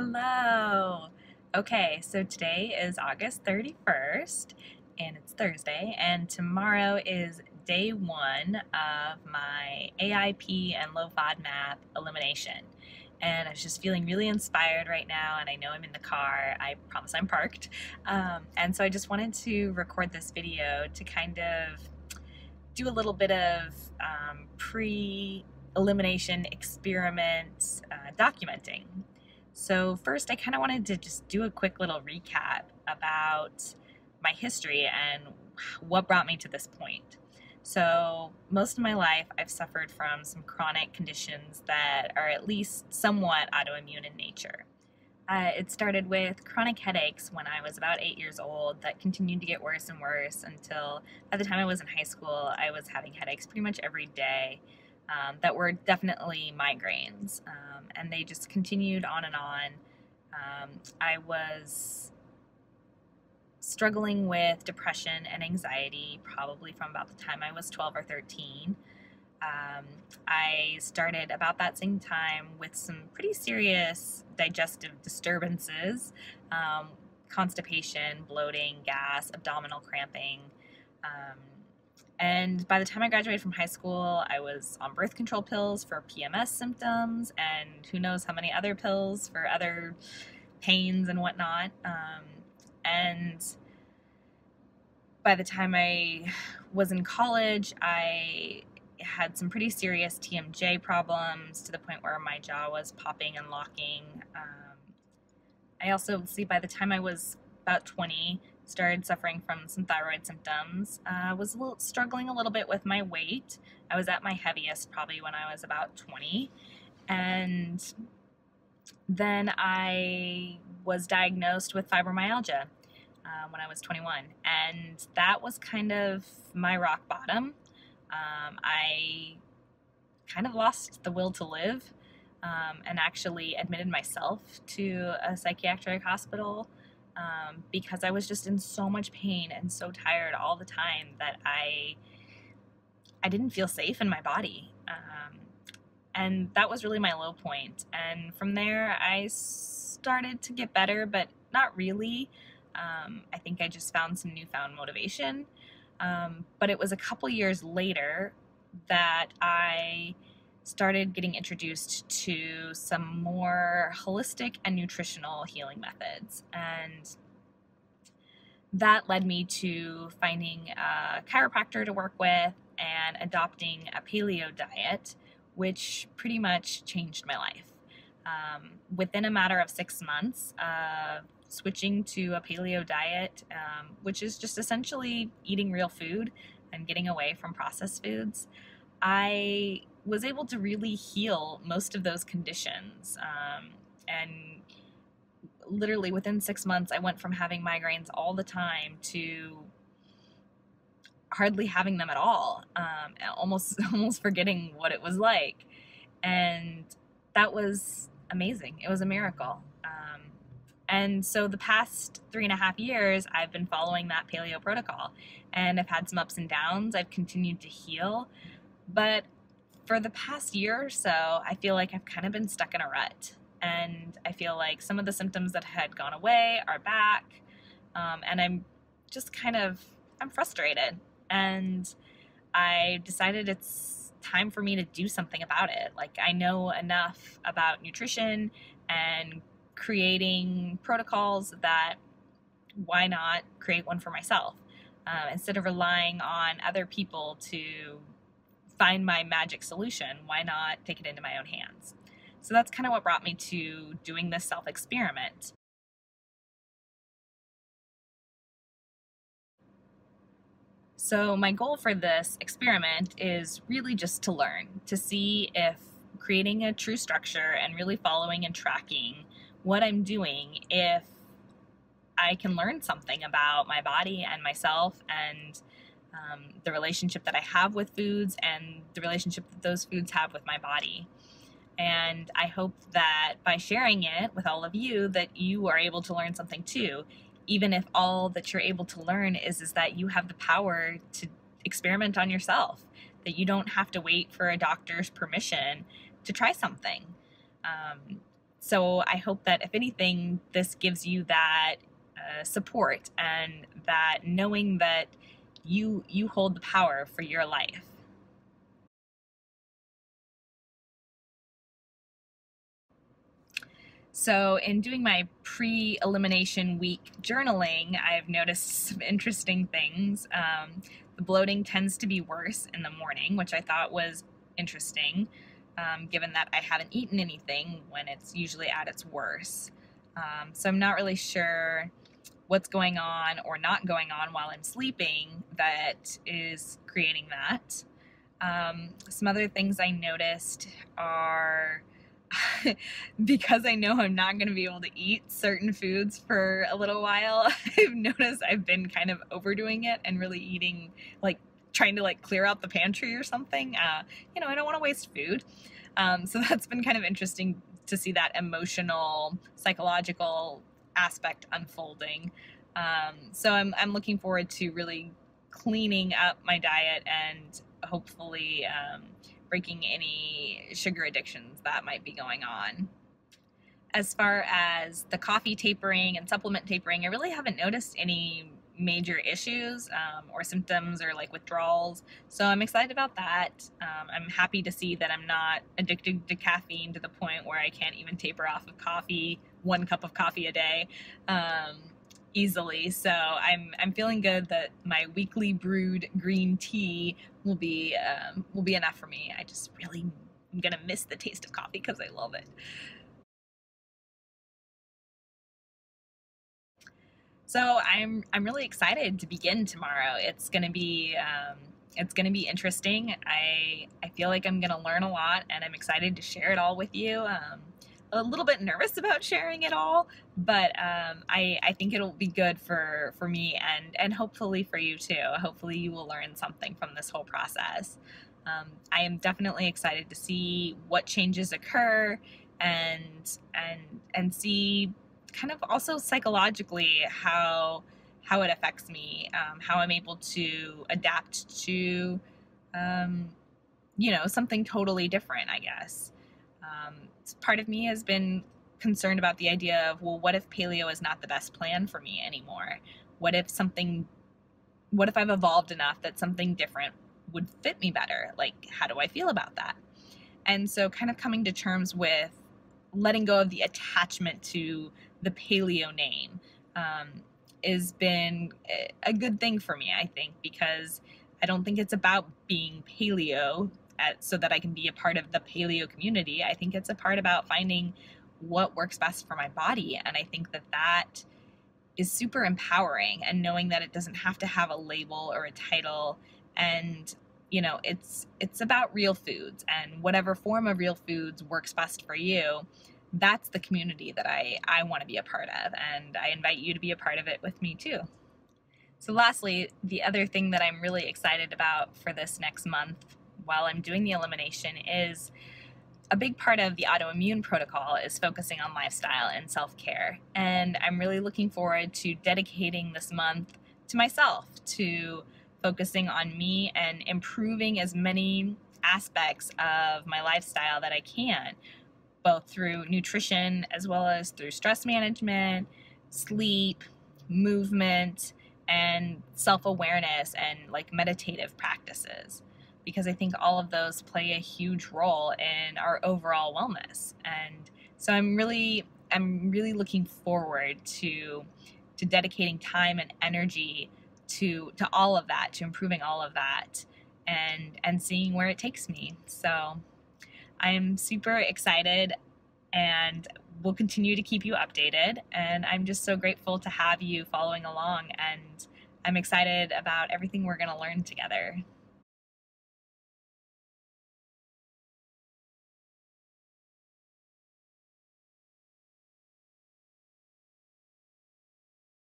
Hello. Okay, so today is August 31st and it's Thursday, and tomorrow is day one of my AIP and low FODMAP elimination. And I was just feeling really inspired right now, and I know I'm in the car. I promise I'm parked. And so I just wanted to record this video to kind of do a little bit of pre-elimination experiment documenting. So first, I kind of wanted to just do a quick little recap about my history and what brought me to this point. So most of my life, I've suffered from some chronic conditions that are at least somewhat autoimmune in nature. It started with chronic headaches when I was about 8 years old that continued to get worse and worse until by the time I was in high school, I was having headaches pretty much every day. That were definitely migraines, and they just continued on and on. I was struggling with depression and anxiety probably from about the time I was 12 or 13. I started about that same time with some pretty serious digestive disturbances, constipation, bloating, gas, abdominal cramping. And by the time I graduated from high school, I was on birth control pills for PMS symptoms and who knows how many other pills for other pains and whatnot. And by the time I was in college, I had some pretty serious TMJ problems to the point where my jaw was popping and locking. I also, by the time I was about 20, started suffering from some thyroid symptoms. Was struggling a little bit with my weight. I was at my heaviest probably when I was about 20. And then I was diagnosed with fibromyalgia when I was 21. And that was kind of my rock bottom. I kind of lost the will to live and actually admitted myself to a psychiatric hospital because I was just in so much pain and so tired all the time that I didn't feel safe in my body. And that was really my low point. And from there, I started to get better, but not really. I think I just found some newfound motivation. But it was a couple years later that I started getting introduced to some more holistic and nutritional healing methods. And that led me to finding a chiropractor to work with and adopting a paleo diet, which pretty much changed my life. Within a matter of 6 months, switching to a paleo diet, which is just essentially eating real food and getting away from processed foods, I was able to really heal most of those conditions. And literally within 6 months, I went from having migraines all the time to hardly having them at all, almost forgetting what it was like. And that was amazing. It was a miracle. And so the past 3.5 years, I've been following that paleo protocol, and I've had some ups and downs. I've continued to heal, but for the past year or so, I feel like I've kind of been stuck in a rut, and I feel like some of the symptoms that had gone away are back, and I'm just I'm frustrated, and I decided it's time for me to do something about it. Like, I know enough about nutrition and creating protocols that why not create one for myself? Instead of relying on other people to find my magic solution, why not take it into my own hands? So that's kind of what brought me to doing this self-experiment. So my goal for this experiment is really just to learn, to see if creating a true structure and really following and tracking what I'm doing, if I can learn something about my body and myself and the relationship that I have with foods and the relationship that those foods have with my body. And I hope that by sharing it with all of you, that you are able to learn something too, even if all that you're able to learn is that you have the power to experiment on yourself, that you don't have to wait for a doctor's permission to try something. So I hope that if anything, this gives you that support and that knowing that you hold the power for your life. So, in doing my pre elimination week journaling, I've noticed some interesting things. The bloating tends to be worse in the morning, which I thought was interesting, given that I haven't eaten anything when it's usually at its worst. So, I'm not really sure what's going on or not going on while I'm sleeping that is creating that. Some other things I noticed are because I know I'm not going to be able to eat certain foods for a little while, I've noticed I've been kind of overdoing it and really eating, like trying to like clear out the pantry or something. I don't want to waste food. So that's been kind of interesting to see that emotional, psychological aspect unfolding. So I'm looking forward to really cleaning up my diet and hopefully breaking any sugar addictions that might be going on. As far as the coffee tapering and supplement tapering, I really haven't noticed any major issues or symptoms or like withdrawals. So I'm excited about that. I'm happy to see that I'm not addicted to caffeine to the point where I can't even taper off of coffee, 1 cup of coffee a day. Easily. So I'm feeling good that my weekly brewed green tea will be enough for me. I just really am gonna miss the taste of coffee because I love it. So I'm really excited to begin tomorrow. It's gonna be interesting. I feel like I'm gonna learn a lot, and I'm excited to share it all with you. A little bit nervous about sharing it all, but I think it'll be good for me and hopefully for you too. Hopefully you will learn something from this whole process. I am definitely excited to see what changes occur and see kind of also psychologically how it affects me, how I'm able to adapt to something totally different, I guess. Part of me has been concerned about the idea of, well, what if paleo is not the best plan for me anymore? What if I've evolved enough that something different would fit me better? Like, how do I feel about that? And so kind of coming to terms with letting go of the attachment to the paleo name has been a good thing for me, I think, because I don't think it's about being paleo so that I can be a part of the paleo community. I think it's a part about finding what works best for my body. And I think that is super empowering, and knowing that it doesn't have to have a label or a title. And, it's about real foods, and whatever form of real foods works best for you. That's the community that I want to be a part of. And I invite you to be a part of it with me too. So lastly, the other thing that I'm really excited about for this next month while I'm doing the elimination is a big part of the autoimmune protocol is focusing on lifestyle and self-care. And I'm really looking forward to dedicating this month to myself, to focusing on me and improving as many aspects of my lifestyle that I can, both through nutrition as well as through stress management, sleep, movement, and self-awareness and like meditative practices, because I think all of those play a huge role in our overall wellness. And so I'm really looking forward to dedicating time and energy to all of that, to improving all of that, and seeing where it takes me. So I'm super excited, and we'll continue to keep you updated. And I'm just so grateful to have you following along, and I'm excited about everything we're going to learn together.